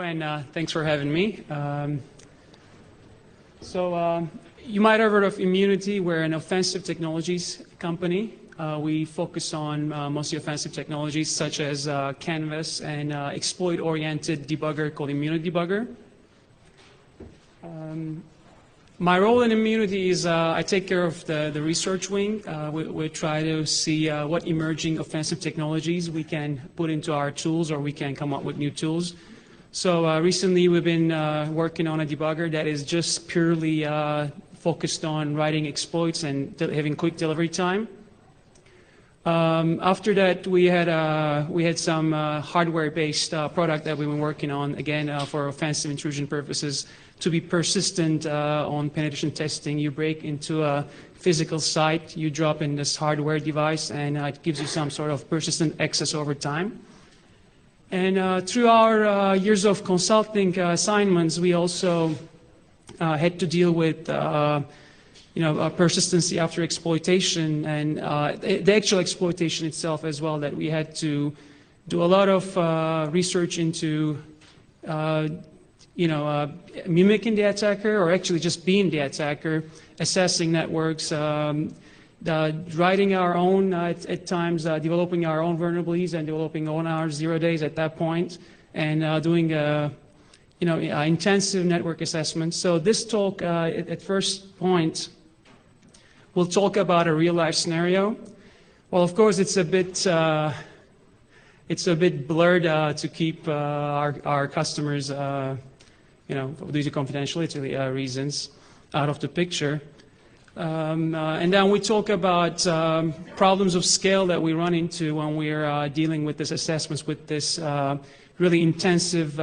and thanks for having me. You might have heard of Immunity. We're an offensive technologies company. We focus on mostly offensive technologies such as Canvas and exploit-oriented debugger called Immunity Debugger. My role in Immunity is I take care of the research wing. We try to see what emerging offensive technologies we can put into our tools, or we can come up with new tools. So recently we've been working on a debugger that is just purely focused on writing exploits and having quick delivery time. After that, we had some hardware-based product that we've been working on, again, for offensive intrusion purposes, to be persistent on penetration testing. You break into a physical site, you drop in this hardware device, and it gives you some sort of persistent access over time. And through our years of consulting assignments, we also had to deal with persistency after exploitation, and the actual exploitation itself as well, that we had to do a lot of research into mimicking the attacker, or actually just being the attacker, assessing networks, writing our own, at times developing our own vulnerabilities and developing our 0 days at that point, and doing intensive network assessment. So this talk, at first point, we'll talk about a real-life scenario. Well, of course, it's a bit blurred to keep our customers, due to confidentiality reasons, out of the picture. And then we talk about problems of scale that we run into when we're dealing with these assessments, with this really intensive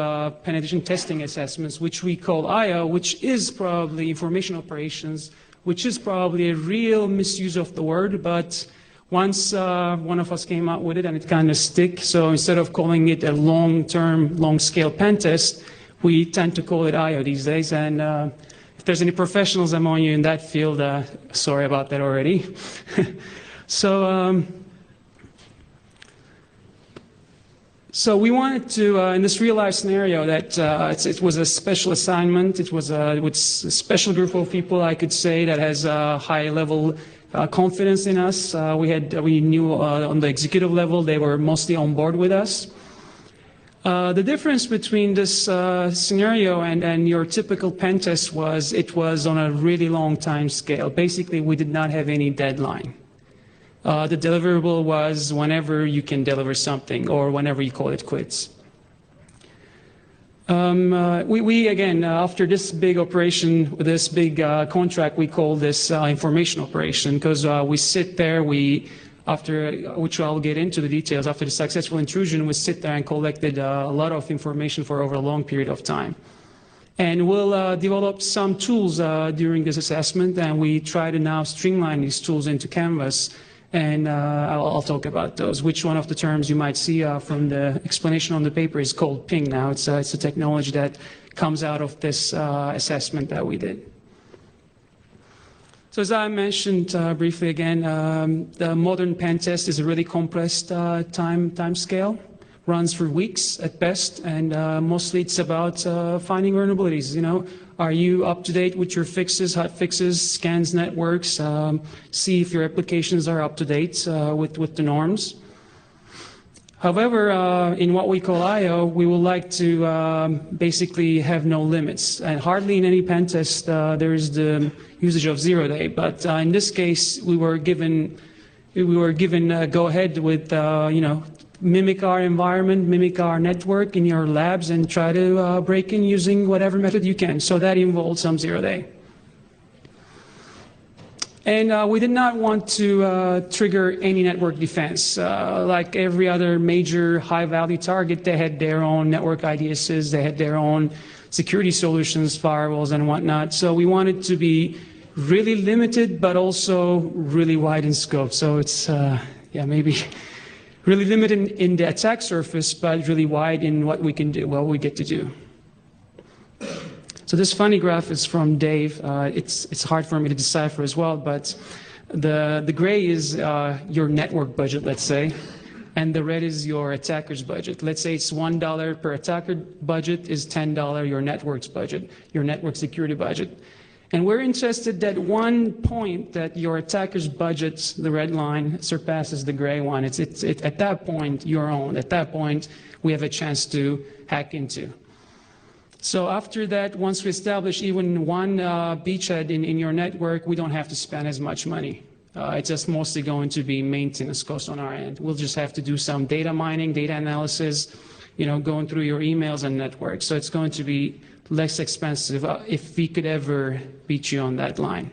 penetration testing assessments, which we call IO, which is probably information operations, which is probably a real misuse of the word, but once one of us came out with it and it kind of stick, so instead of calling it a long-term, long-scale pen test, we tend to call it IO these days. And if there's any professionals among you in that field, sorry about that already. So we wanted to, in this real-life scenario, that it was a special assignment. It was with a special group of people, I could say, that has a high-level confidence in us. We knew on the executive level they were mostly on board with us. The difference between this scenario and your typical pen test was it was on a really long time scale. Basically, we did not have any deadline. The deliverable was whenever you can deliver something, or whenever you call it quits. We again, after this big operation, this big contract, we call this information operation, because we sit there, which I'll get into the details, after the successful intrusion, we sit there and collected a lot of information for over a long period of time. And we'll develop some tools during this assessment, and we try to now streamline these tools into Canvas. And I'll talk about those. Which one of the terms you might see from the explanation on the paper is called ping now. It's a technology that comes out of this assessment that we did. So as I mentioned briefly again, the modern pen test is a really compressed time scale. Runs for weeks at best, and mostly it's about finding vulnerabilities. Are you up to date with your fixes, hot fixes, scans networks, see if your applications are up to date with the norms. However, in what we call IO, we would like to basically have no limits, and hardly in any pen test there is the usage of 0 day. But in this case, we were given a go ahead with mimic our environment, mimic our network in your labs, and try to break in using whatever method you can. So that involved some 0 day. And we did not want to trigger any network defense. Like every other major high-value target, they had their own network IDSs, they had their own security solutions, firewalls, and whatnot. So we wanted to be really limited, but also really wide in scope. So it's, maybe really limited in the attack surface, but really wide in what we can do, what we get to do. So this funny graph is from Dave. It's hard for me to decipher as well, but the gray is your network budget, let's say. and the red is your attacker's budget. Let's say it's $1 per attacker budget is $10 your network's budget, your network security budget. And we're interested that one point that your attacker's budget, the red line, surpasses the gray one. It's at that point, your own. At that point, we have a chance to hack into. So after that, once we establish even one beachhead in your network, we don't have to spend as much money. It's just mostly going to be maintenance cost on our end. We'll just have to do some data mining, data analysis, going through your emails and networks. So it's going to be less expensive if we could ever beat you on that line.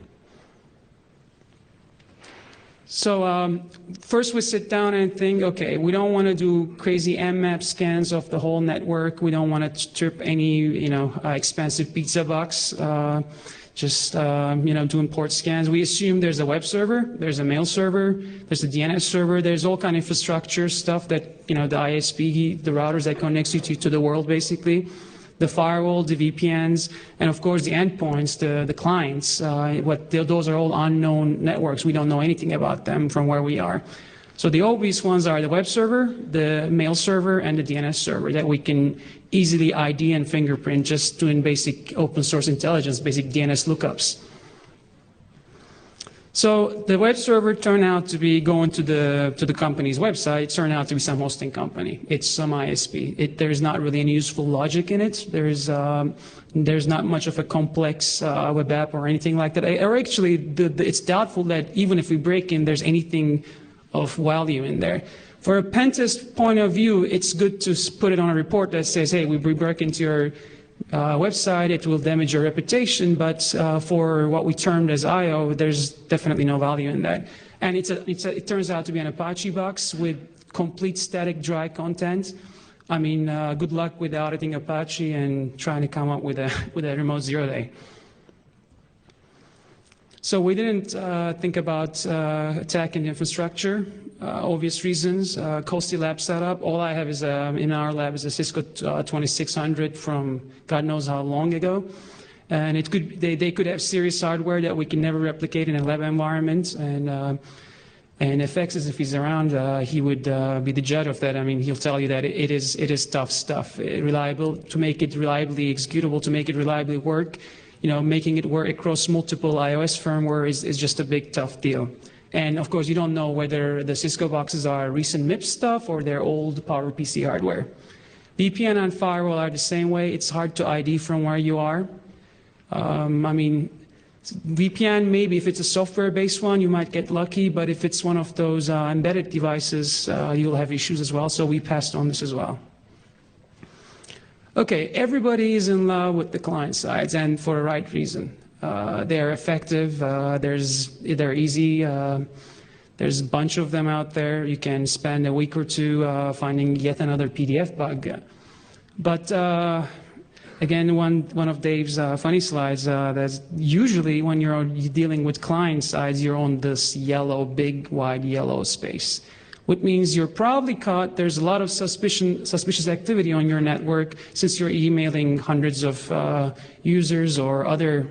So first we sit down and think, okay, we don't want to do crazy Mmap scans of the whole network. We don't want to strip any, expensive pizza box. Doing port scans. We assume there's a web server, there's a mail server, there's a DNS server, there's all kind of infrastructure stuff that, the ISP, the routers that connects you to the world, basically. The firewall, the VPNs, and of course the endpoints, the clients. Those are all unknown networks. We don't know anything about them from where we are. So the obvious ones are the web server, the mail server, and the DNS server that we can easily ID and fingerprint just doing basic open source intelligence, basic DNS lookups. So the web server turned out to be going to the company's website. It turned out to be some hosting company. It's some ISP. There's not really any useful logic in it. There's not much of a complex web app or anything like that. Or actually, it's doubtful that even if we break in, there's anything of value in there. For a pen test point of view, it's good to put it on a report that says, hey, we broke into your website, it will damage your reputation, but for what we termed as IO, there's definitely no value in that. And it turns out to be an Apache box with complete static dry content. I mean, good luck with auditing Apache and trying to come up with a remote zero-day. So we didn't think about attacking the infrastructure. Obvious reasons. Coastal lab setup. All I have is in our lab is a Cisco 2600 from God knows how long ago, and they could have serious hardware that we can never replicate in a lab environment. And FX, if he's around, he would be the judge of that. I mean, he'll tell you that it is tough stuff. Reliable to make it reliably executable, to make it reliably work. Making it work across multiple iOS firmware is just a big tough deal. And of course, you don't know whether the Cisco boxes are recent MIPS stuff or they're old PowerPC hardware. VPN and firewall are the same way. It's hard to ID from where you are. VPN, maybe if it's a software-based one, you might get lucky, but if it's one of those embedded devices, you'll have issues as well. So we passed on this as well. Okay, everybody is in love with the client sides, and for the right reason. They're effective, they're easy, there's a bunch of them out there. You can spend a week or two finding yet another PDF bug. But again, one of Dave's funny slides, that's usually when you're dealing with client sides, you're on this yellow, big, wide yellow space. Which means you're probably caught. There's a lot of suspicious activity on your network since you're emailing hundreds of users or other,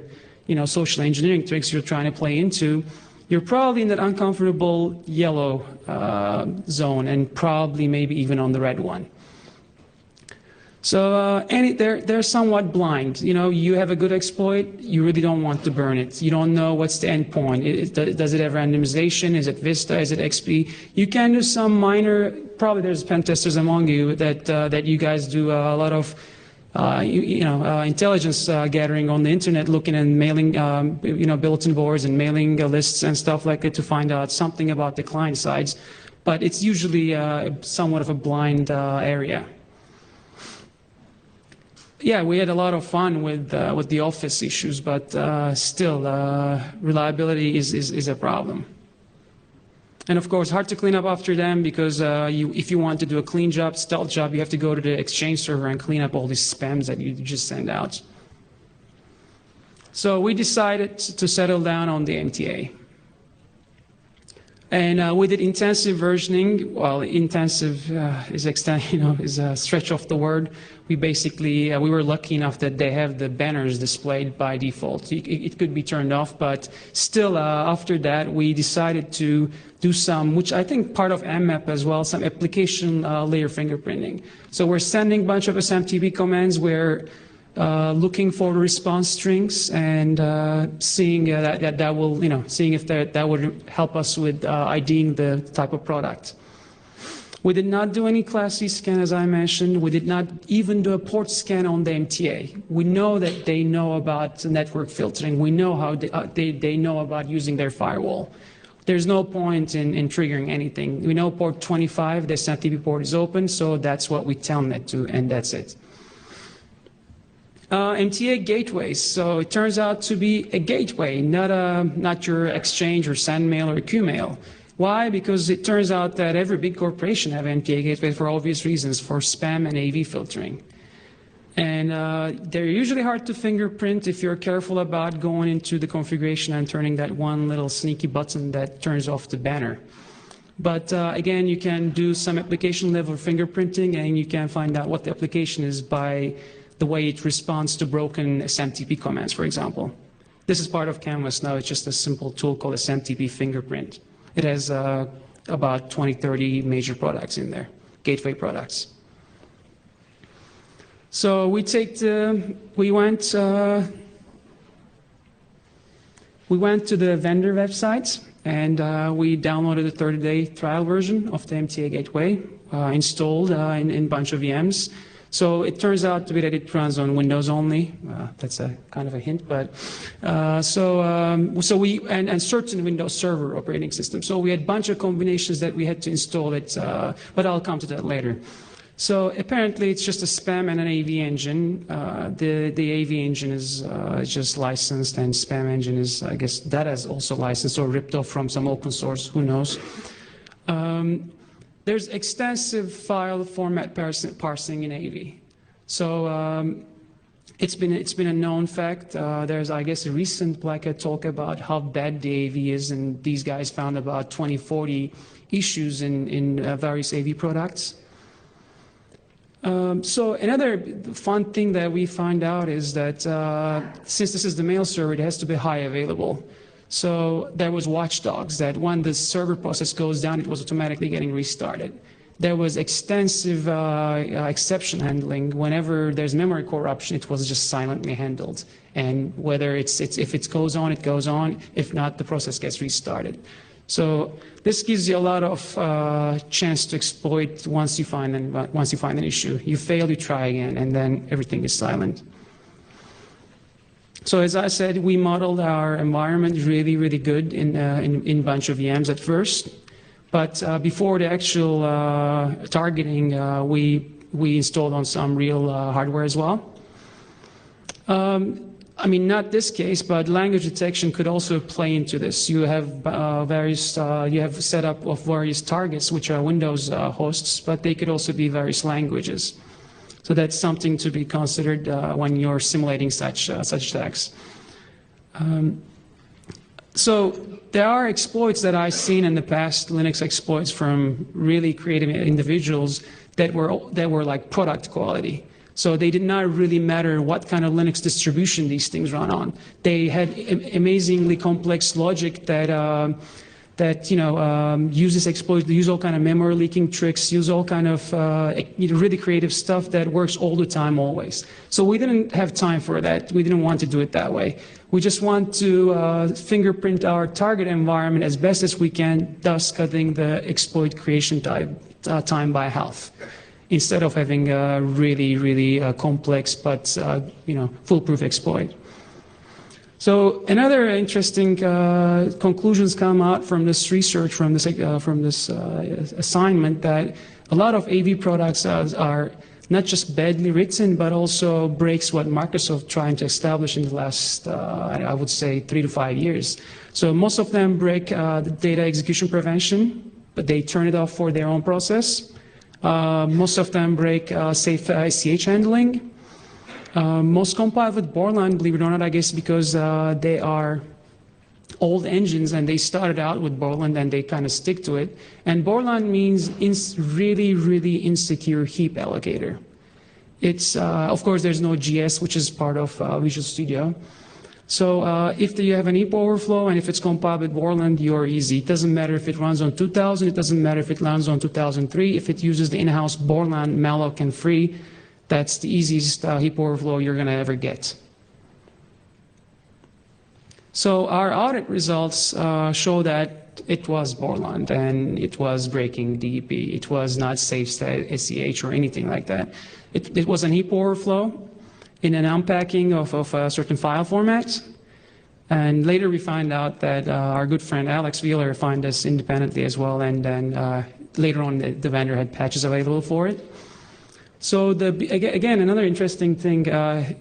social engineering tricks you're trying to play into. You're probably in that uncomfortable yellow zone and probably maybe even on the red one. So they're somewhat blind. You have a good exploit, you really don't want to burn it. You don't know what's the endpoint. Does it have randomization? Is it Vista? Is it XP? You can do some minor. Probably there's pen testers among you that you guys do a lot of intelligence gathering on the internet, looking and mailing bulletin boards and mailing lists and stuff like that to find out something about the client sides. But it's usually somewhat of a blind area. Yeah, we had a lot of fun with the Office issues, but still, reliability is a problem. And of course, hard to clean up after them because if you want to do a clean job, stealth job, you have to go to the Exchange server and clean up all these spams that you just send out. So we decided to settle down on the MTA. And we did intensive versioning. Well, intensive is a stretch of the word. We basically we were lucky enough that they have the banners displayed by default. It could be turned off, but still after that we decided to do some, which I think part of mmap as well, some application layer fingerprinting. So we're sending a bunch of SMTP commands. We're looking for response strings and seeing that will, seeing if that would help us with IDing the type of product. We did not do any Class C scan, as I mentioned. We did not even do a port scan on the MTA. We know that they know about network filtering. We know how they know about using their firewall. There's no point in triggering anything. We know port 25, the SMTP port is open, so that's what we telnet to, and that's it. MTA gateways. So it turns out to be a gateway, not your Exchange or SendMail or QMail. Why? Because it turns out that every big corporation have MTA gateway for obvious reasons, for spam and AV filtering. And they're usually hard to fingerprint if you're careful about going into the configuration and turning that one little sneaky button that turns off the banner. But again, you can do some application level fingerprinting, and you can find out what the application is by the way it responds to broken SMTP commands, for example. This is part of Canvas now. It's just a simple tool called SMTP fingerprint. It has about 20, 30 major products in there, gateway products. So we went to the vendor website, and we downloaded a 30-day trial version of the MTA gateway, installed in a bunch of VMs. So it turns out to be that it runs on Windows only. That's a kind of a hint, but so we and certain Windows Server operating systems. So we had a bunch of combinations that we had to install it, but I'll come to that later. So apparently it's just a spam and an AV engine. The AV engine is just licensed, and spam engine is, I guess, that is also licensed or ripped off from some open source. Who knows? There's extensive file format parsing in AV. So it's been a known fact. There's, I guess, a recent Black Hat talk about how bad the AV is, and these guys found about 20, 40 issues in various AV products. So another fun thing that we find out is that since this is the mail server, it has to be high available. So there was watchdogs that when the server process goes down, it was automatically getting restarted. There was extensive exception handling. Whenever there's memory corruption, it was just silently handled. And whether if it goes on, it goes on. If not, the process gets restarted. So this gives you a lot of chance to exploit once you find an issue. You fail, you try again, and then everything is silent. So as I said, we modeled our environment really, really good in a bunch of VMs at first. But before the actual targeting, we installed on some real hardware as well. I mean, not this case, but language detection could also play into this. You have you have setup of various targets, which are Windows hosts, but they could also be various languages. So that's something to be considered when you're simulating such attacks. So there are exploits that I've seen in the past, Linux exploits from really creative individuals that were like product quality. So they did not really matter what kind of Linux distribution these things run on. They had amazingly complex logic that uses exploits, use all kind of memory leaking tricks, use all kind of really creative stuff that works all the time, always. So we didn't have time for that. We didn't want to do it that way. We just want to fingerprint our target environment as best as we can, thus cutting the exploit creation time by half, instead of having a really, really complex but foolproof exploit. So another interesting conclusions come out from this research, from this assignment, that a lot of AV products are not just badly written, but also breaks what Microsoft trying to establish in the last, I would say, 3 to 5 years. So most of them break the data execution prevention, but they turn it off for their own process. Most of them break safe ICH handling. Most compile with Borland, believe it or not, I guess, because they are old engines, and they started out with Borland and they kind of stick to it. And Borland means really, really insecure heap allocator. It's, of course, there's no GS, which is part of Visual Studio. So if you have an heap overflow and if it's compiled with Borland, you're easy. It doesn't matter if it runs on 2000, it doesn't matter if it runs on 2003. If it uses the in-house Borland malloc and free, that's the easiest heap overflow you're going to ever get. So our audit results show that it was Borland and it was breaking DEP. It was not safe SCH or anything like that. It was an heap overflow in an unpacking of a certain file format. And later we find out that our good friend Alex Wheeler found this independently as well, and then later on the vendor had patches available for it. So again, another interesting thing, I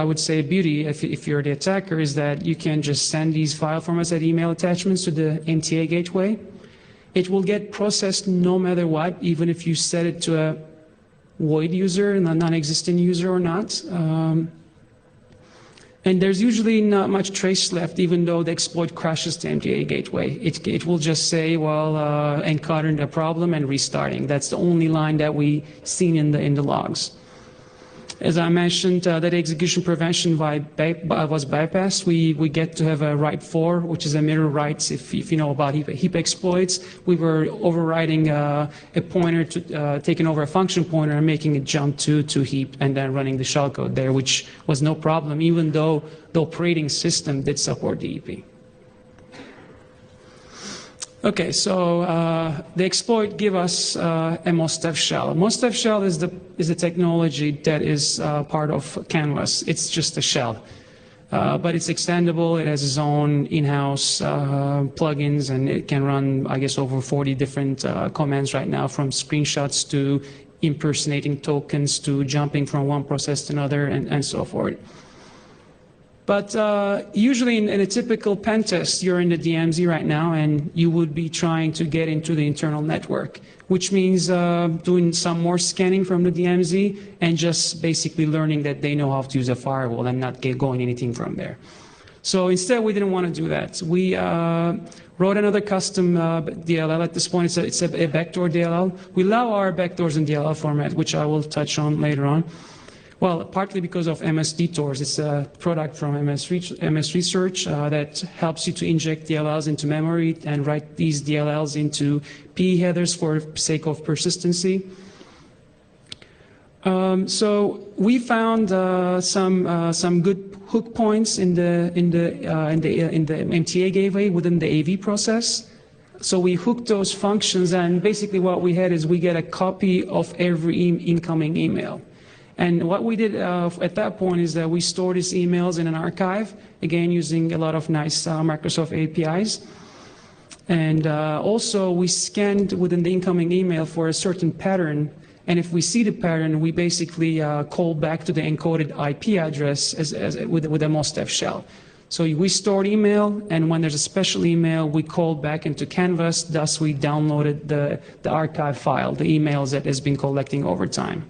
would say beauty, if you're the attacker, is that you can just send these file formats as email attachments to the MTA gateway. It will get processed no matter what, even if you set it to a void user and a non-existent user or not. And there's usually not much trace left, even though the exploit crashes the MTA gateway. It will just say, well, encountering a problem and restarting. That's the only line that we seen in the logs. As I mentioned, that execution prevention was bypassed. We get to have a write 4, which is a mirror writes. If you know about heap exploits, we were overriding a pointer, taking over a function pointer and making it jump to heap and then running the shellcode there, which was no problem, even though the operating system did support DEP. Okay, so the exploit give us a Mostef shell. Mostef shell is the technology that is part of Canvas. It's just a shell, but it's extendable. It has its own in-house plugins, and it can run, I guess, over 40 different commands right now, from screenshots to impersonating tokens to jumping from one process to another, and so forth. But usually in a typical pen test, you're in the DMZ right now, and you would be trying to get into the internal network, which means doing some more scanning from the DMZ and just basically learning that they know how to use a firewall and not going anything from there. So instead, we didn't want to do that. We wrote another custom DLL at this point. It's a backdoor DLL. We allow our backdoors in DLL format, which I will touch on later on. Well, partly because of MS Detours. It's a product from MS Research that helps you to inject DLLs into memory and write these DLLs into PE headers for sake of persistency. So we found some good hook points in the MTA gateway within the AV process. So we hooked those functions, and basically what we had is we get a copy of every incoming email. And what we did at that point is that we store these emails in an archive, again using a lot of nice Microsoft APIs. And also we scanned within the incoming email for a certain pattern. And if we see the pattern, we basically call back to the encoded IP address with a Mostef shell. So we stored email, and when there's a special email, we called back into Canvas. Thus, we downloaded the archive file, the emails that has been collecting over time.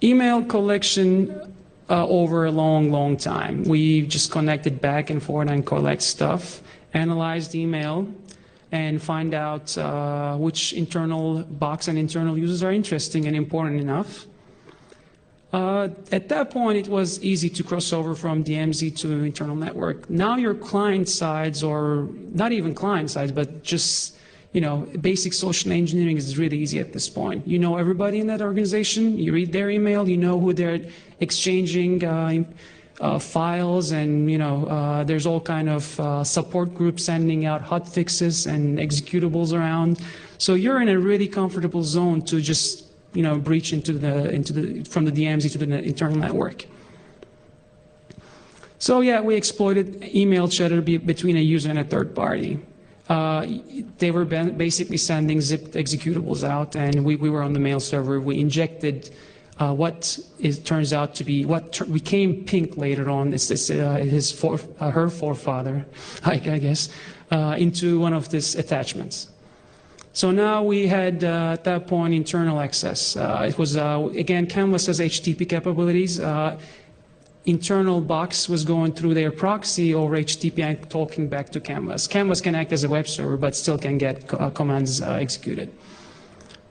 Email collection over a long time. We just connected back and forth and collect stuff, analyzed email, and find out which internal box and internal users are interesting and important enough. At that point, it was easy to cross over from DMZ to internal network. Now your client sides, or not even client sides, but just basic social engineering is really easy at this point. You know everybody in that organization. You read their email. You know who they're exchanging files, and there's all kind of support groups sending out hot fixes and executables around. So you're in a really comfortable zone to just breach from the DMZ to the internal network. So yeah, we exploited email chatter between a user and a third party. They were basically sending zipped executables out, and we were on the mail server. We injected what turns out to be what became pink later on. It's her forefather, I guess, into one of these attachments. So now we had at that point internal access. It was again, Canvas has HTTP capabilities. internal box was going through their proxy over HTTP and talking back to Canvas. Canvas can act as a web server, but still can get commands executed.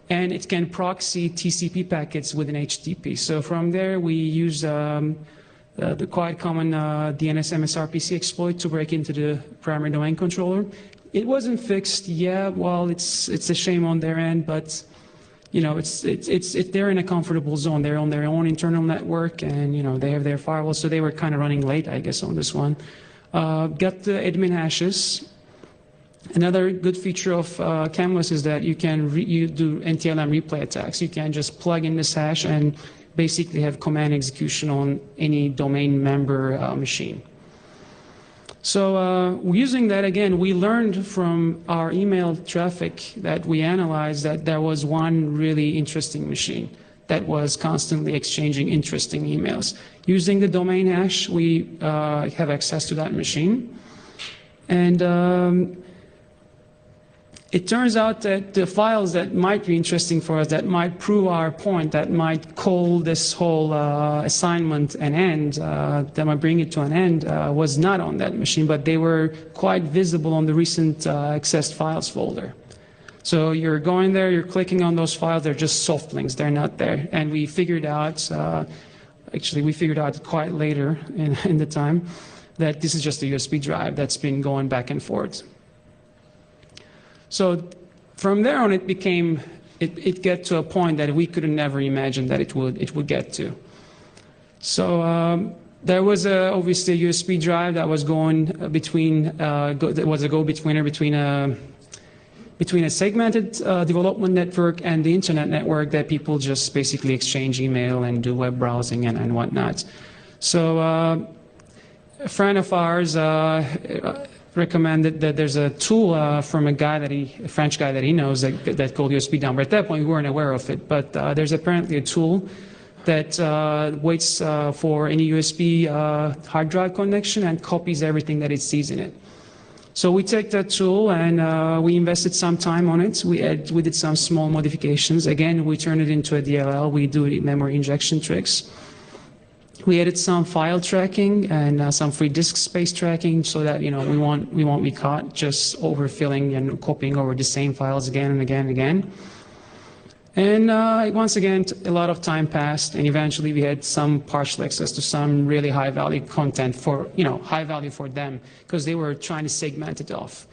And it can proxy TCP packets within HTTP. So from there, we use the quite common DNS MSRPC exploit to break into the primary domain controller. It wasn't fixed. Yeah, well, it's a shame on their end, but you know, they're in a comfortable zone. They're on their own internal network, and you know, they have their firewall, so they were kind of running late, I guess, on this one. Got the admin hashes. Another good feature of Canvas is that you can do NTLM replay attacks. You can just plug in this hash and basically have command execution on any domain member machine. So using that, again, we learned from our email traffic that we analyzed that there was one really interesting machine that was constantly exchanging interesting emails. Using the domain hash, we have access to that machine. And it turns out that the files that might be interesting for us, that might prove our point, that might call this whole assignment an end, that might bring it to an end, was not on that machine, but they were quite visible on the recent accessed files folder. So you're going there, you're clicking on those files, they're just soft links, they're not there. And we figured out, actually we figured out quite later in the time, that this is just a USB drive that's been going back and forth. So from there on, it got to a point that we could have never imagined that it would get to. So there was obviously a USB drive that was going between, that was a go-betweener between a segmented development network and the internet network that people just basically exchange email and do web browsing and whatnot. So a friend of ours recommended that there's a tool from a French guy that he knows that called USB dumper. At that point, we weren't aware of it, but there's apparently a tool that waits for any USB hard drive connection and copies everything that it sees in it. So we take that tool and we invested some time on it. We did some small modifications. Again, we turn it into a DLL. We do memory injection tricks. We added some file tracking and some free disk space tracking so that, you know, we won't be caught just overfilling and copying over the same files again and again and again. And once again, a lot of time passed, and eventually we had some partial access to some really high value content for, you know, high value for them because they were trying to segment it off.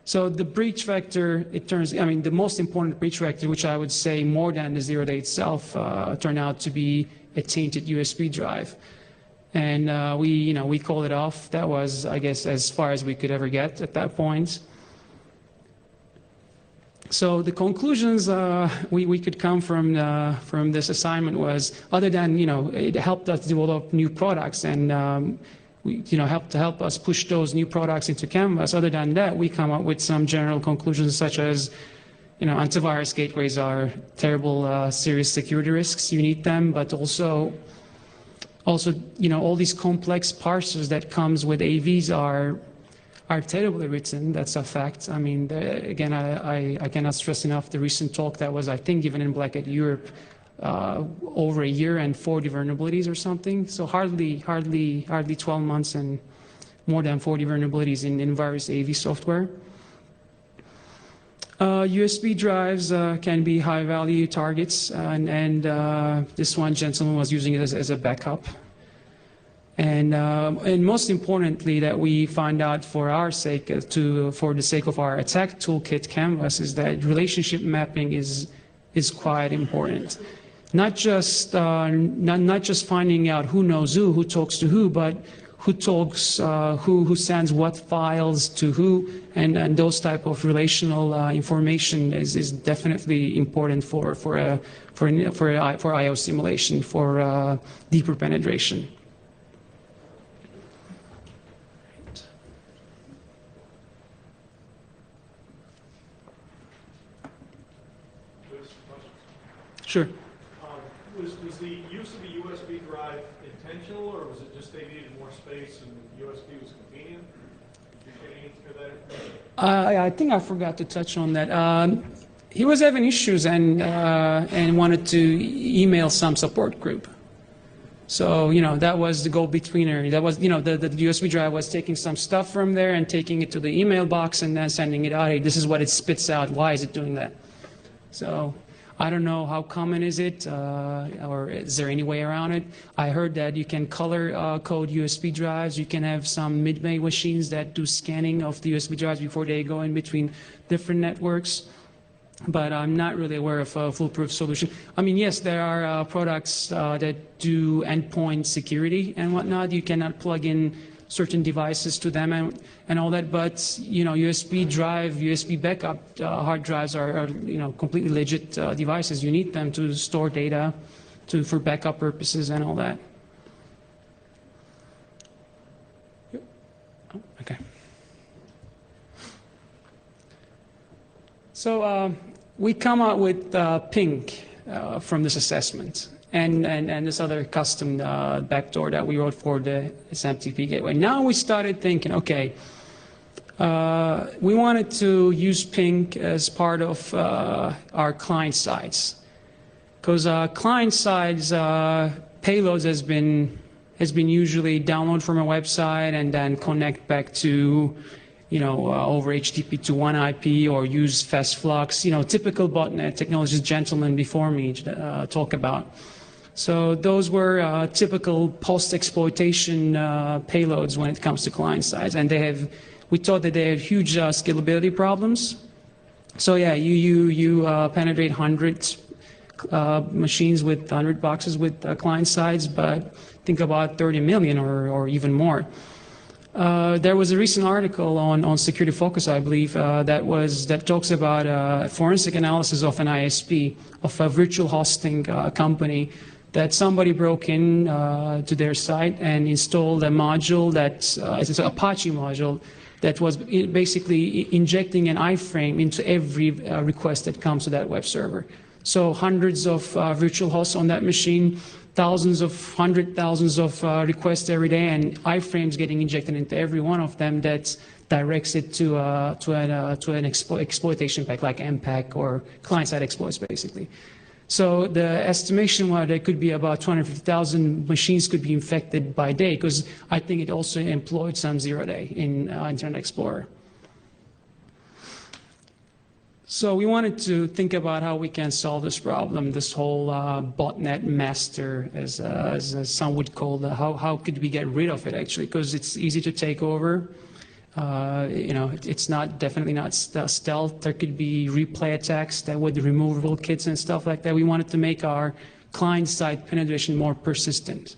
So the breach vector, the most important breach vector, which I would say more than the 0-day itself, turned out to be a tainted USB drive. And we called it off. That was, I guess, as far as we could ever get at that point. So the conclusions we could come from this assignment was, other than, you know, it helped us develop new products and help us push those new products into Canvas. Other than that, we come up with some general conclusions such as, you know, antivirus gateways are terrible, serious security risks. You need them, but also, you know, all these complex parsers that comes with AVs are terribly written. That's a fact. I mean, again, I cannot stress enough the recent talk that was, I think, given in Black Hat Europe over a year and 40 vulnerabilities or something. So hardly 12 months and more than 40 vulnerabilities in various AV software. USB drives can be high-value targets, and this one gentleman was using it as a backup. And most importantly, that we find out for our sake, for the sake of our attack toolkit Canvas, is that relationship mapping is quite important. Not just finding out who knows who talks to who, but who talks, who sends what files to who, and those type of relational information is definitely important for IO simulation, for deeper penetration. Sure. Was the use of the USB drive intentional, or was it just they needed more space and USB was convenient? Did you get any of that information? I think I forgot to touch on that. He was having issues and wanted to email some support group. So, that was the go-betweener. That was, the USB drive was taking some stuff from there and taking it to the email box and then sending it out. Hey, this is what it spits out. Why is it doing that? So I don't know how common is it, or is there any way around it? I heard that you can color code USB drives. You can have some mid-range machines that do scanning of the USB drives before they go in between different networks. But I'm not really aware of a foolproof solution. I mean, yes, there are products that do endpoint security and whatnot. You cannot plug in certain devices to them and all that. But USB drive, USB backup hard drives are completely legit devices. You need them to store data, for backup purposes and all that. Oh, okay. So we come out with pink from this assessment and this other custom backdoor that we wrote for the SMTP gateway. Now we started thinking, okay, we wanted to use pink as part of our client sides, because client sides payloads has been usually download from a website and then connect back to over HTTP to one IP or use fast flux, typical botnet technologies gentlemen before me talk about. So those were typical post-exploitation payloads when it comes to client sides, and we thought that they had huge scalability problems. So yeah, you penetrate 100 machines with 100 boxes with client sides, but think about 30 million or even more. There was a recent article on Security Focus, I believe, that talks about forensic analysis of an ISP, of a virtual hosting company, that somebody broke in to their site and installed a module it's an Apache module that was basically injecting an iframe into every request that comes to that web server. So hundreds of virtual hosts on that machine, hundred thousands of requests every day, and iframes getting injected into every one of them that directs it to an exploitation pack like MPAC or client-side exploits, basically. So the estimation was there could be about 250,000 machines could be infected by day, because I think it also employed some zero-day in Internet Explorer. So we wanted to think about how we can solve this problem, this whole botnet master, as some would call it. How could we get rid of it, actually? Because it's easy to take over. It's definitely not stealth. There could be replay attacks that with removable kits and stuff like that. We wanted to make our client-side penetration more persistent.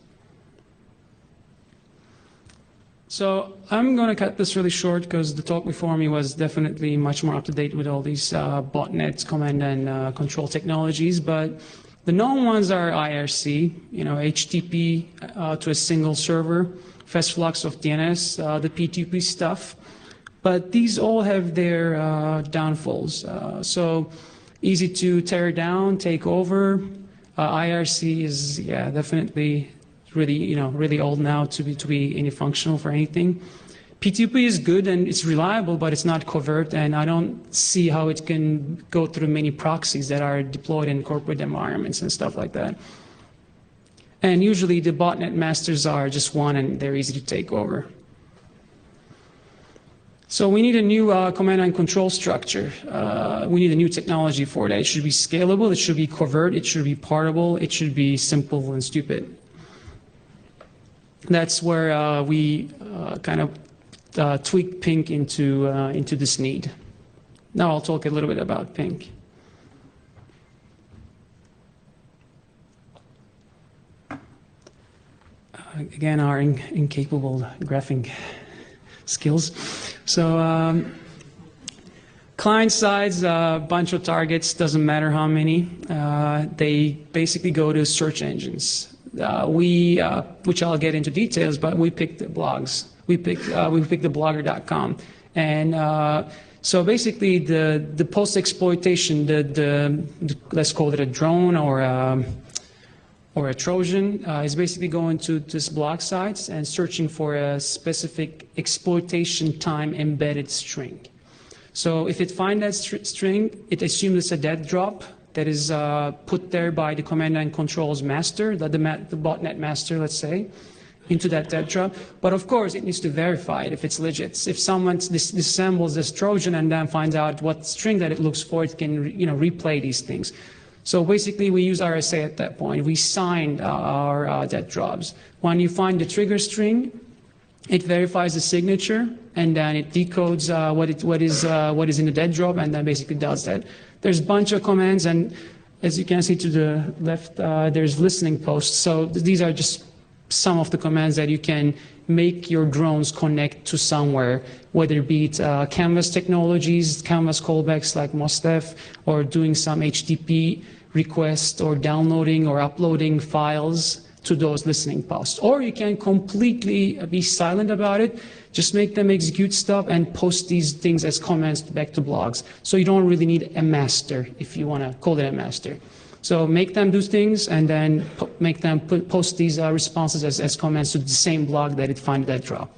So I'm going to cut this really short because the talk before me was definitely much more up to date with all these botnets, command and control technologies. But the known ones are IRC, HTTP to a single server, fast flux of DNS, the P2P stuff. But these all have their downfalls. So easy to tear down, take over. IRC is definitely really old now to be any functional for anything. P2P is good and it's reliable, but it's not covert, and I don't see how it can go through many proxies that are deployed in corporate environments and stuff like that. And usually the botnet masters are just one and they're easy to take over. So we need a new command and control structure. We need a new technology for that. It should be scalable, it should be covert, it should be portable, it should be simple and stupid. That's where we kind of tweak Pink into this need. Now I'll talk a little bit about Pink. Again, our incapable graphing skills. So client sides, a bunch of targets, doesn't matter how many. They basically go to search engines. Which I'll get into details, but we picked the blogs. We picked the blogger.com. And so basically the post-exploitation, let's call it a drone or a Trojan, is basically going to this blog sites and searching for a specific exploitation time embedded string. So if it finds that string, it assumes it's a dead drop, that is put there by the command and controls master, the botnet master, let's say, into that dead drop. But of course, it needs to verify it if it's legit. If someone disassembles this Trojan and then finds out what string that it looks for, it can replay these things. So basically, we use RSA at that point. We signed our dead drops. When you find the trigger string, it verifies the signature, and then it decodes what is in the dead drop, and then basically does that. There's a bunch of commands, and as you can see to the left, there's listening posts. So these are just some of the commands that you can make your drones connect to somewhere, whether it be Canvas technologies, Canvas callbacks like Mostef, or doing some HTTP request, or downloading or uploading files to those listening posts. Or you can completely be silent about it, just make them execute stuff and post these things as comments back to blogs. So you don't really need a master, if you want to call it a master. So make them do things, and then make them post these responses as comments to the same blog that it finds that drop.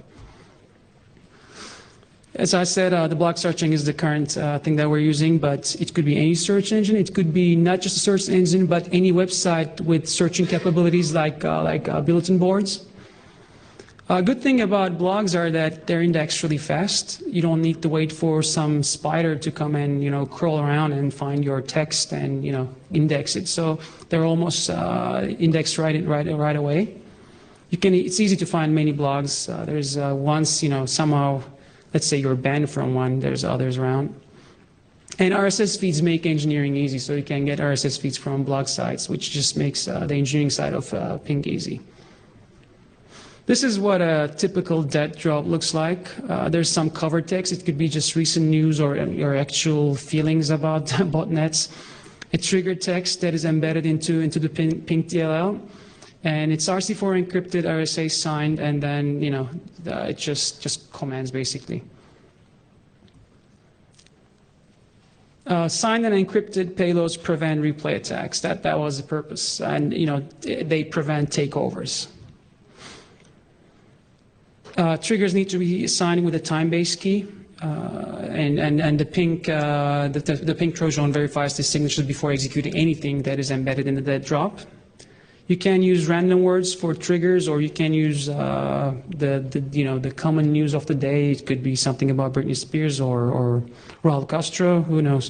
As I said, the blog searching is the current thing that we're using, but it could be any search engine. It could be not just a search engine, but any website with searching capabilities like bulletin boards. A good thing about blogs are that they're indexed really fast. You don't need to wait for some spider to come and crawl around and find your text and index it. So they're almost indexed right away. It's easy to find many blogs. There's once somehow, let's say you're banned from one, there's others around. And RSS feeds make engineering easy, so you can get RSS feeds from blog sites, which just makes the engineering side of Ping easy. This is what a typical dead drop looks like. There's some cover text. It could be just recent news or your actual feelings about botnets. A trigger text that is embedded into the Ping DLL. And it's RC4 encrypted, RSA signed, and then it just commands basically. Signed and encrypted payloads prevent replay attacks. That was the purpose, and they prevent takeovers. Triggers need to be signed with a time-based key, and the Ping Trojan verifies the signatures before executing anything that is embedded in the dead drop. You can use random words for triggers, or you can use the common news of the day. It could be something about Britney Spears or Raul Castro, who knows.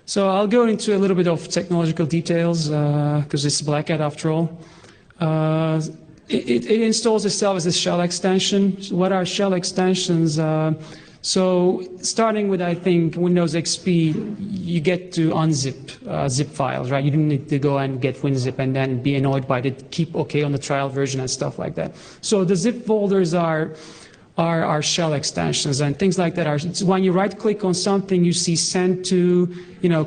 So I'll go into a little bit of technological details because it's Black Hat after all. It installs itself as a shell extension. What are shell extensions? So starting with, I think, Windows XP, you get to unzip zip files, right? You don't need to go and get WinZip and then be annoyed by it, keep OK on the trial version and stuff like that. So the zip folders are shell extensions and things like that. When you right-click on something, you see send to,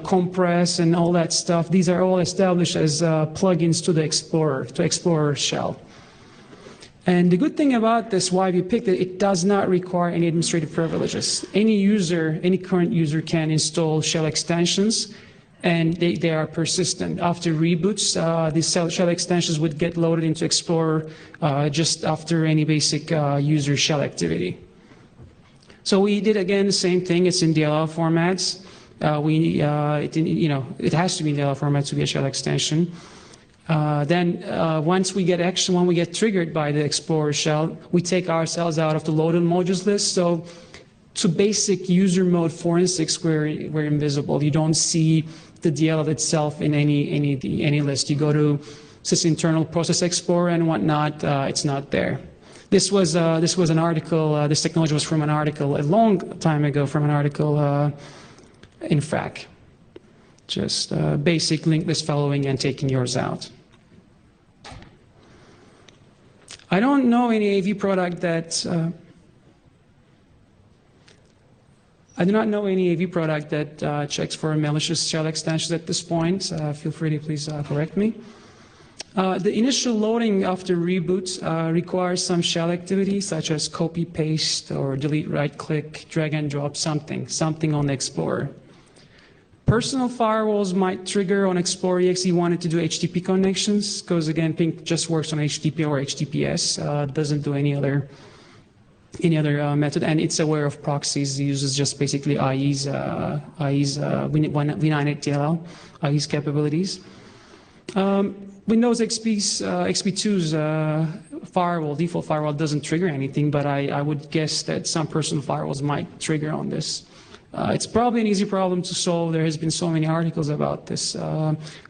compress and all that stuff. These are all established as plugins to the Explorer, to Explorer shell. And the good thing about this, why we picked it, it does not require any administrative privileges. Any user, any current user can install shell extensions, and they are persistent. After reboots, these shell extensions would get loaded into Explorer just after any basic user shell activity. So we did, again, the same thing. It's in DLL formats. It has to be in DLL formats to be a shell extension. Then once we get triggered by the Explorer shell, we take ourselves out of the loaded modules list. So to basic user mode forensics, we're invisible. You don't see the DLL itself in any list. You go to sysinternal process explorer and whatnot, it's not there. This was an article. This technology was from an article a long time ago, from an article in FRAC. Just basic linked list following and taking yours out. I don't know any AV product that I do not know any AV product that checks for malicious shell extensions at this point. Feel free to please correct me. The initial loading after reboot requires some shell activity, such as copy, paste, or delete, right-click, drag and drop something on the Explorer. Personal firewalls might trigger on Explorer EXE you wanted to do HTTP connections, because again, Ping just works on HTTP or HTTPS, doesn't do any other any other method, and it's aware of proxies. It uses just basically IE's V9 DLL, IE's capabilities. Windows XP2's firewall, default firewall doesn't trigger anything, but I would guess that some personal firewalls might trigger on this. It's probably an easy problem to solve. There has been so many articles about this,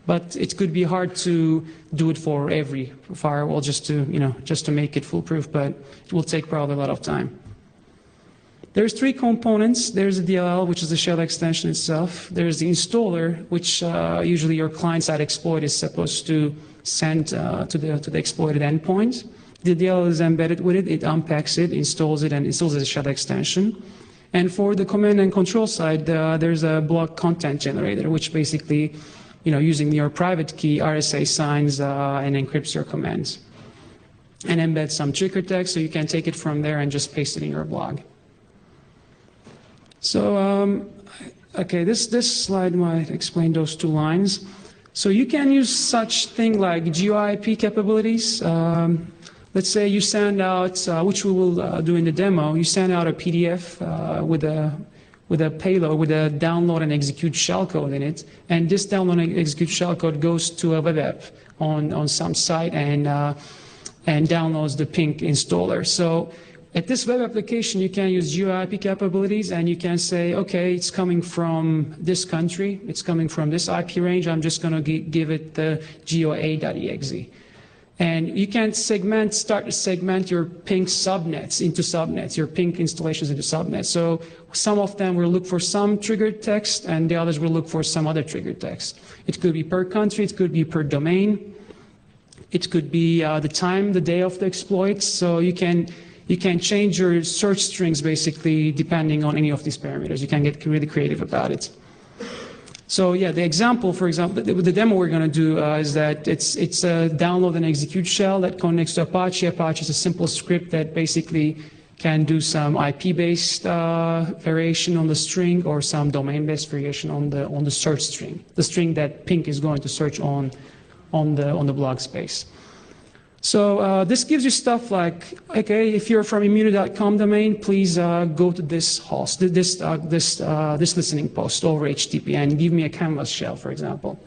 but it could be hard to do it for every firewall just to make it foolproof, but it will take probably a lot of time. There's three components. There's the DLL, which is the shell extension itself. There's the installer, which usually your client-side exploit is supposed to send to the exploited endpoint. The DLL is embedded with it. It unpacks it, installs it, and installs a shell extension. And for the command and control side, there's a block content generator, which basically, using your private key, RSA signs and encrypts your commands, and embeds some trigger text, so you can take it from there and just paste it in your blog. So, okay, this slide might explain those two lines. So you can use such thing like GeoIP capabilities. Let's say you send out, which we will do in the demo, you send out a PDF with a payload, with a download and execute shellcode in it, and this download and execute shellcode goes to a web app on some site and downloads the ping installer. So at this web application, you can use GeoIP capabilities, and you can say, okay, it's coming from this country, it's coming from this IP range, I'm just going to give it the GeoA.exe. And you can start to segment your ping subnets into subnets, your ping installations into subnets. So some of them will look for some triggered text, and the others will look for some other triggered text. It could be per country, it could be per domain, it could be the time, the day of the exploit. So you can change your search strings basically depending on any of these parameters. You can get really creative about it. So yeah, the example, for example, the demo we're going to do is that it's a download and execute shell that connects to Apache. Apache is a simple script that basically can do some IP-based variation on the string or some domain-based variation on the search string, the string that ping is going to search on the blog space. So this gives you stuff like, okay, if you're from immunity.com domain, please go to this host, this listening post over HTTP and give me a canvas shell, for example.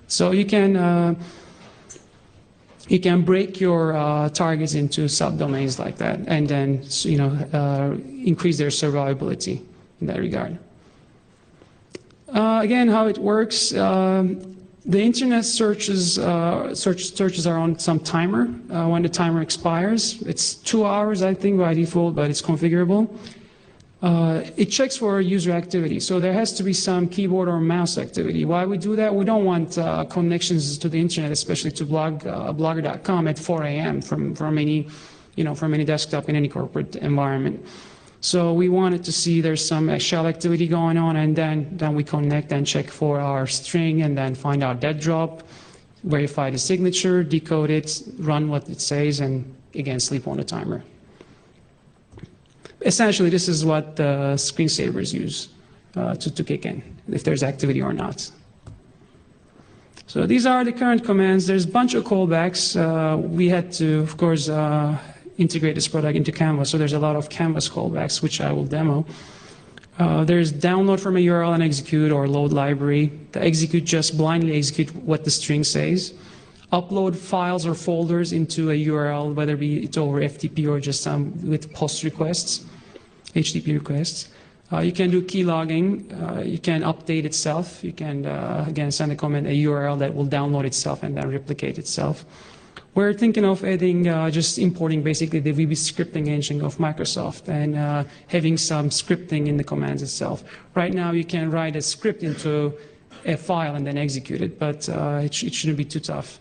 So you can break your targets into subdomains like that, and then increase their survivability in that regard. Again, how it works. The internet searches are on some timer. When the timer expires, it's 2 hours, I think, by default, but it's configurable. It checks for user activity, so there has to be some keyboard or mouse activity. Why we do that? We don't want connections to the internet, especially to blogger.com at 4 a.m. from any desktop in any corporate environment. So we wanted to see there's some shell activity going on, and then we connect and check for our string, and then find out dead drop, verify the signature, decode it, run what it says, and again sleep on the timer. Essentially, this is what the screensavers use to kick in, if there's activity or not. So these are the current commands. There's a bunch of callbacks. We had to, of course, integrate this product into Canvas, so there's a lot of Canvas callbacks, which I will demo. There's download from a URL and execute, or load library. The execute just blindly execute what the string says. Upload files or folders into a URL, whether it's over FTP or just with post requests, HTTP requests. You can do key logging. You can update itself. You can, again, send a command, a URL that will download itself and then replicate itself. We're thinking of adding, just importing basically the VB scripting engine of Microsoft and having some scripting in the commands itself. Right now, you can write a script into a file and then execute it, but it shouldn't be too tough.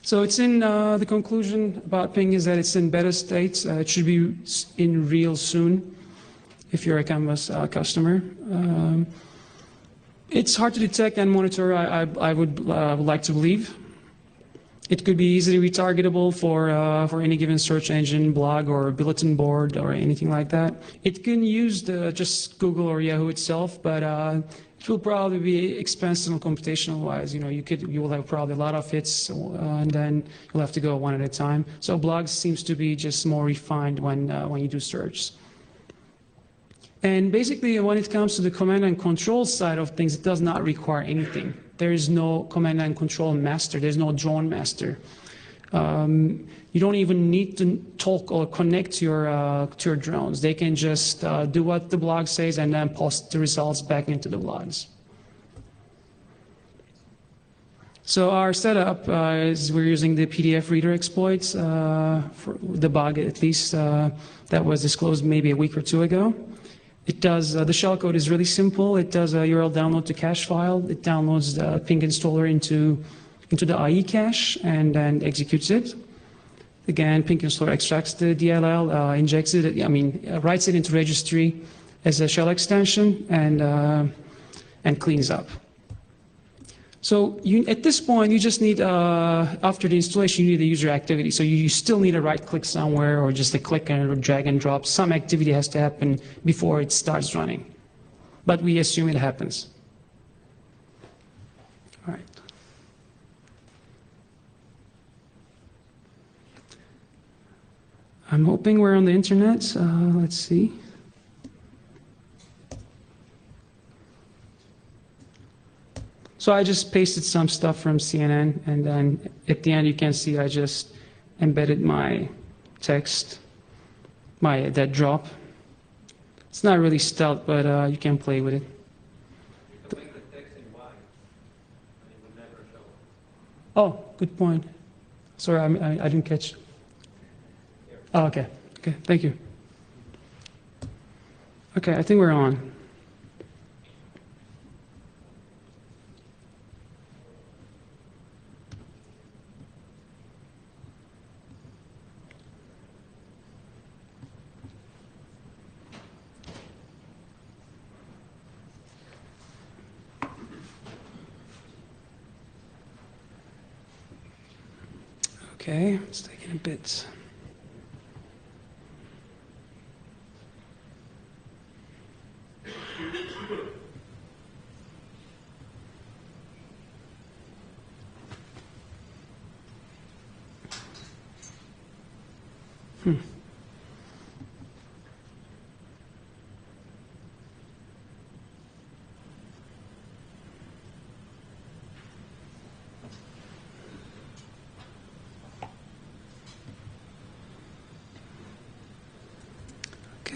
So it's in the conclusion about ping is that it's in beta state. It should be in real soon if you're a Canvas customer. It's hard to detect and monitor, I would like to believe. It could be easily retargetable for any given search engine, blog, or bulletin board, or anything like that. It can use just Google or Yahoo itself, but It will probably be expensive computational wise. You will have probably a lot of hits, and then you'll have to go one at a time. So blogs seems to be just more refined when you do search. And basically, when it comes to the command and control side of things, it does not require anything. There is no command and control master. There's no drone master. You don't even need to talk or connect to your drones. They can just do what the blog says and then post the results back into the blogs. So our setup is we're using the PDF reader exploits for the bug, at least that was disclosed maybe a week or two ago. It does the shellcode is really simple. It does a URL download to cache file. It downloads the ping installer into the IE cache and then executes it. Again, ping installer extracts the DLL, injects it, writes it into registry as a shell extension and cleans up. So at this point, you just need, after the installation, you need a user activity. So you still need a right click somewhere or just a click and drag and drop. Some activity has to happen before it starts running. But we assume it happens. All right. I'm hoping we're on the internet. Let's see. So I just pasted some stuff from CNN, and then at the end you can see I just embedded my text, that drop. It's not really stealth, but you can play with it. You can make the text in white, and it will never show. Oh, good point. Sorry, I didn't catch. Oh, okay. Okay, thank you. Okay, I think we're on. Okay, it's taking a bit.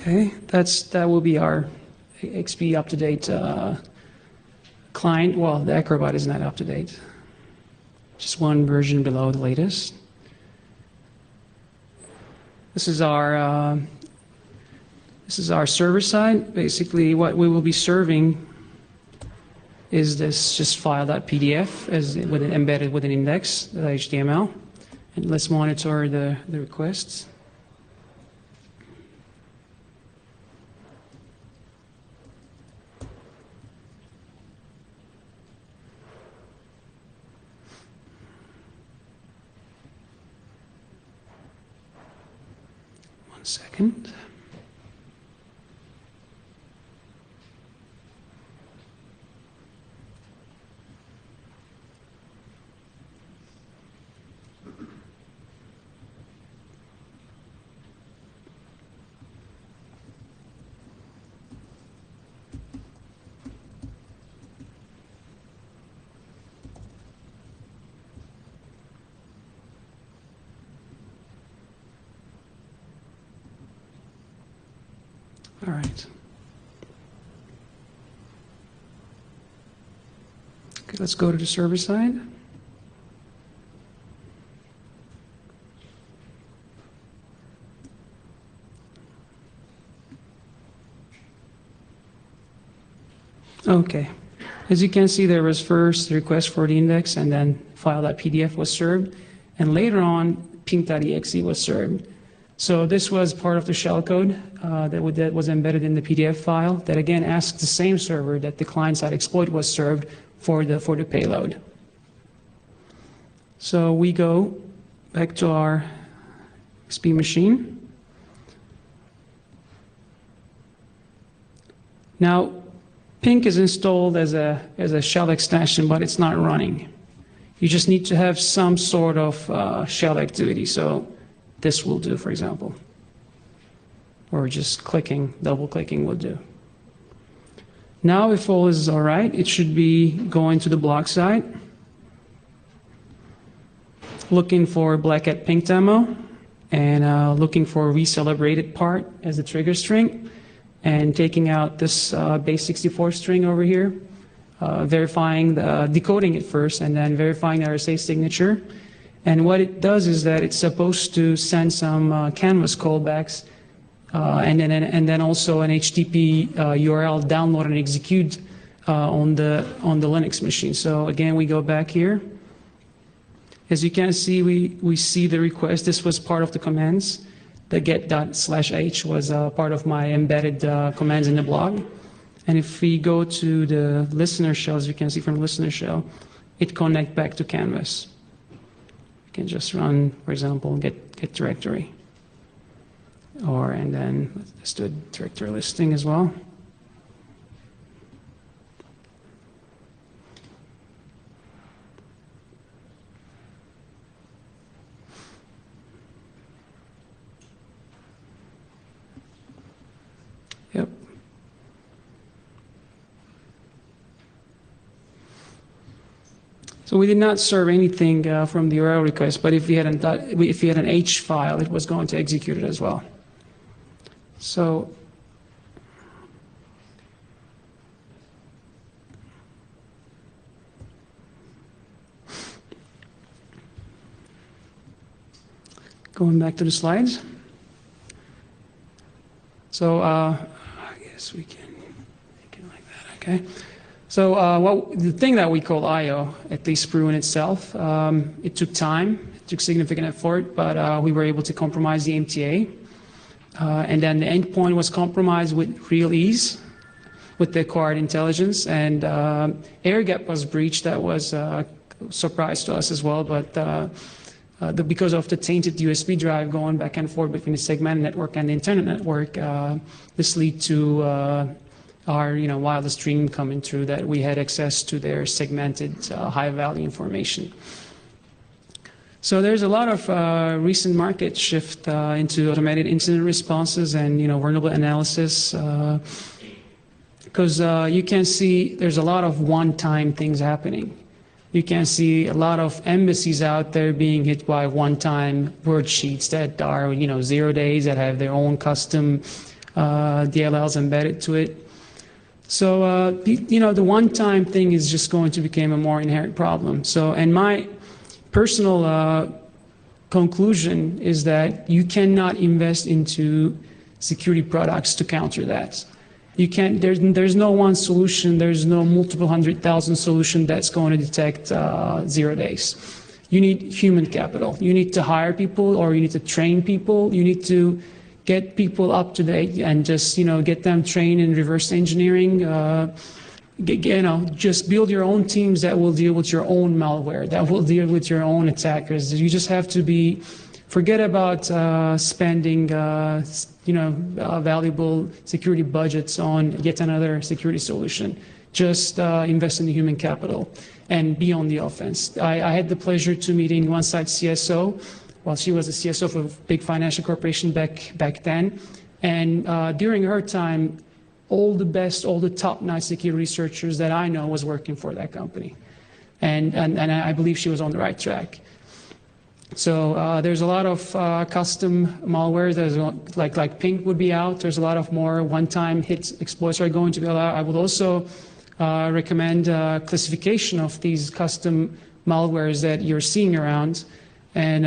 Okay, that will be our XP up-to-date client. Well, the Acrobat is not up-to-date. Just one version below the latest. This is our server side. Basically, what we will be serving is this just file.pdf embedded with an index, HTML. And let's monitor the requests. Second. All right. Okay, let's go to the server side. Okay. As you can see, there was first the request for the index, and then file.pdf was served, and later on, ping.exe was served. So this was part of the shellcode that was embedded in the PDF file that again asks the same server that the client-side exploit was served for the payload. So we go back to our XP machine. Now, Pink is installed as a shell extension, but it's not running. You just need to have some sort of shell activity. So this will do, for example. Or just clicking, double clicking will do. Now, if all is all right, it should be going to the block site, looking for black at pink demo, and looking for recelebrated part as the trigger string, and taking out this base64 string over here, decoding it first, and then verifying the RSA signature. And what it does is that it's supposed to send some canvas callbacks, and then also an HTTP URL download and execute on the Linux machine. So again, we go back here. As you can see, we see the request. This was part of the commands. The get./h was part of my embedded commands in the blog. And if we go to the listener shell, as you can see from the listener shell, it connects back to Canvas. You can just run, for example, get directory. And then let's do a directory listing as well. Yep. So we did not serve anything from the URL request, but if we had an H file, it was going to execute it as well. So going back to the slides. So I guess we can make it like that, okay? So the thing that we call I/O, at least Brew in itself, it took time, it took significant effort, but we were able to compromise the MTA. And then the endpoint was compromised with real ease with the acquired intelligence, and air gap was breached. That was a surprise to us as well, but because of the tainted USB drive going back and forth between the segmented network and the internal network, this led to our wireless stream coming through, that we had access to their segmented high-value information. So there's a lot of recent market shift into automated incident responses and vulnerable analysis, because you can see there's a lot of one-time things happening. You can see a lot of embassies out there being hit by one-time word sheets that are 0 days, that have their own custom DLLs embedded to it. So the one-time thing is just going to become a more inherent problem. So, and my personal conclusion is that you cannot invest into security products to counter that. You can't. There's no one solution. There's no multiple 100,000 solution that's going to detect 0 days. You need human capital. You need to hire people, or you need to train people. You need to get people up to date and just get them trained in reverse engineering. Just build your own teams that will deal with your own malware, that will deal with your own attackers. You just have to forget about spending, valuable security budgets on yet another security solution. Just invest in the human capital and be on the offense. I had the pleasure to meeting OneSite CSO. Well, she was a CSO of a big financial corporation back then. And during her time, all the top-notch security researchers that I know was working for that company. And I believe she was on the right track. So there's a lot of custom malware. There's like Pink would be out. There's a lot of more one-time hit exploits are going to be allowed. I would also recommend classification of these custom malwares that you're seeing around, and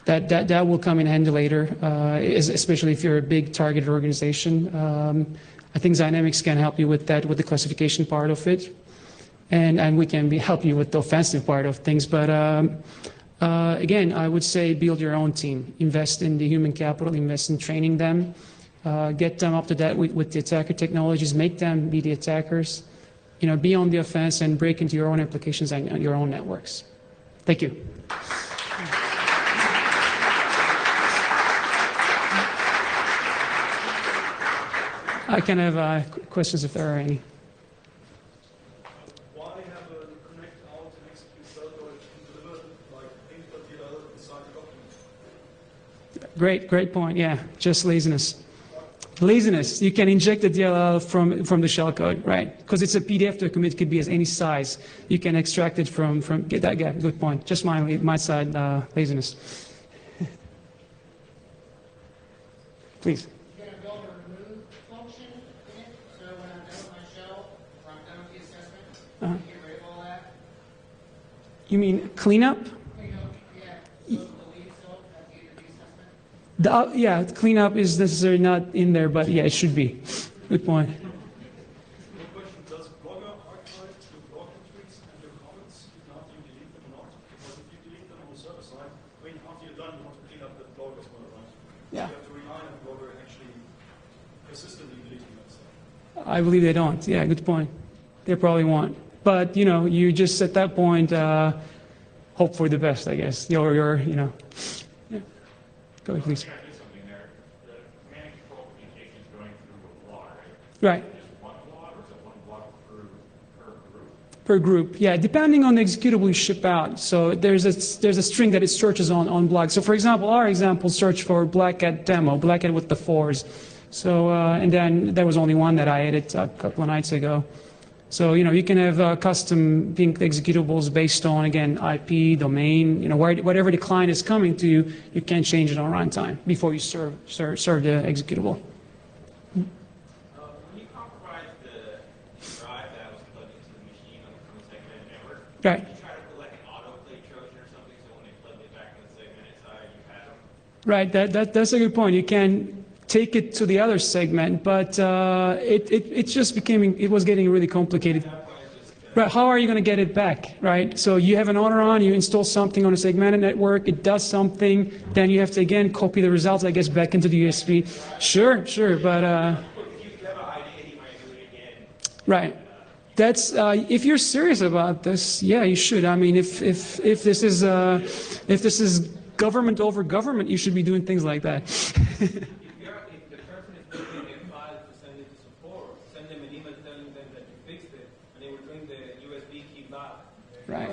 that will come in handy later, especially if you're a big targeted organization. I think Dynamics can help you with that, with the classification part of it, and we can help you with the offensive part of things. But again, I would say build your own team, invest in the human capital, invest in training them, get them up to date with the attacker technologies, make them be the attackers, be on the offense and break into your own applications and your own networks. Thank you. I can have questions if there are any. Why have a connect out and execute cellcode and deliver like things that the other inside the document? Great point. Yeah, just laziness. Laziness. You can inject the DLL from the shellcode, right? Because it's a PDF document, it could be as any size. You can extract it from get that. Yeah, good point. Just my side laziness. Please. You're going to build a remove function in it, so when I'm done with my shell, or I'm done with the assessment, you can get rid of all that. You mean cleanup? Clean up, yeah. So delete itself at the end of the assessment. Yeah, cleanup is necessarily not in there, but yeah, it should be. Good point. One question, does Blogger archive your blog tweets and your comments even after you delete them or not? Because if you delete them on the server side, when after you're done, you want to clean up that blog as well, right? Yeah. You have to rely on Blogger actually persistently deleting that stuff. I believe they don't. Yeah, good point. They probably won't. But, you just at that point hope for the best, I guess. Your Yeah. Go ahead, please. Can I do something there? The command and control communication is going through a blog, Right. right? Just one blog, or is it one blog per group? Per group, yeah, depending on the executable you ship out. So there's a string that it searches on blog. So for example, our example search for Black Hat demo, Black Hat with the 4s. So and then there was only one that I added a couple of nights ago. So you can have custom Pink executables based on, again, IP, domain, whatever the client is coming to you, you can change it on runtime before you serve the executable. When you compromise the drive that was plugged into the machine on the segmented network, Right. did you try to put like an autoplay Trojan or something so when they plug it back in the segmented side, you had them? Right, that's a good point. You can take it to the other segment, but it was getting really complicated. Right, how are you going to get it back, right? So you have an order on, you install something on a segmented network, it does something, then you have to again copy the results, I guess, back into the USB. Sure, but right. That's if you're serious about this, yeah, you should. I mean, if this is government over government, you should be doing things like that. If the person is making a file to send it to support, send them an email telling them that you fixed it, and they will bring the USB key back Right.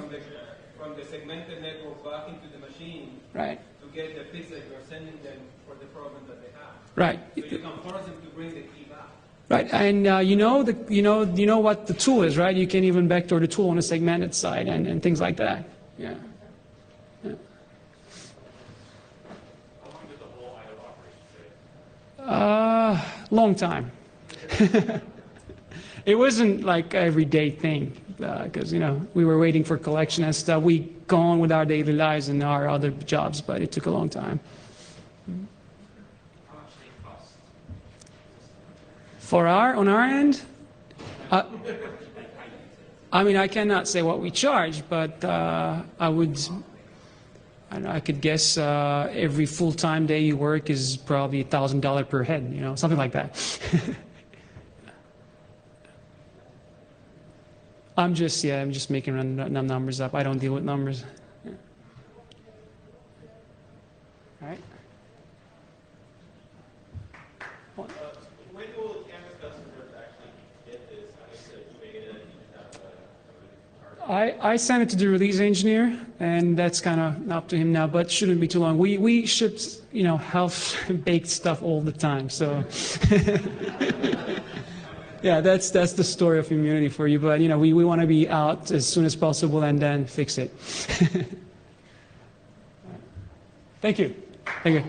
from the segmented network back into the machine Right. to get the fix that you're sending them for the problem that they have. Right. So you can force them to bring the key back. Right, and you know what the tool is, right? You can even backdoor the tool on a segmented side and things like that. Yeah. How long did the whole Aitel operation take? Long time. It wasn't like everyday thing because we were waiting for collection and stuff. We go on with our daily lives and our other jobs, but it took a long time. How much did it cost? On our end, I mean, I cannot say what we charge, but I could guess every full-time day you work is probably $1,000 per head, something like that. I'm just making random numbers up. I don't deal with numbers. Yeah. All right. When will the Canvas customers actually get this? I know you said beta, and you just have a I sent it to the release engineer, and that's kind of up to him now, but shouldn't be too long. We ship, half-baked stuff all the time, so. Yeah, that's the story of immunity for you, but, we want to be out as soon as possible and then fix it. Thank you. Thank you.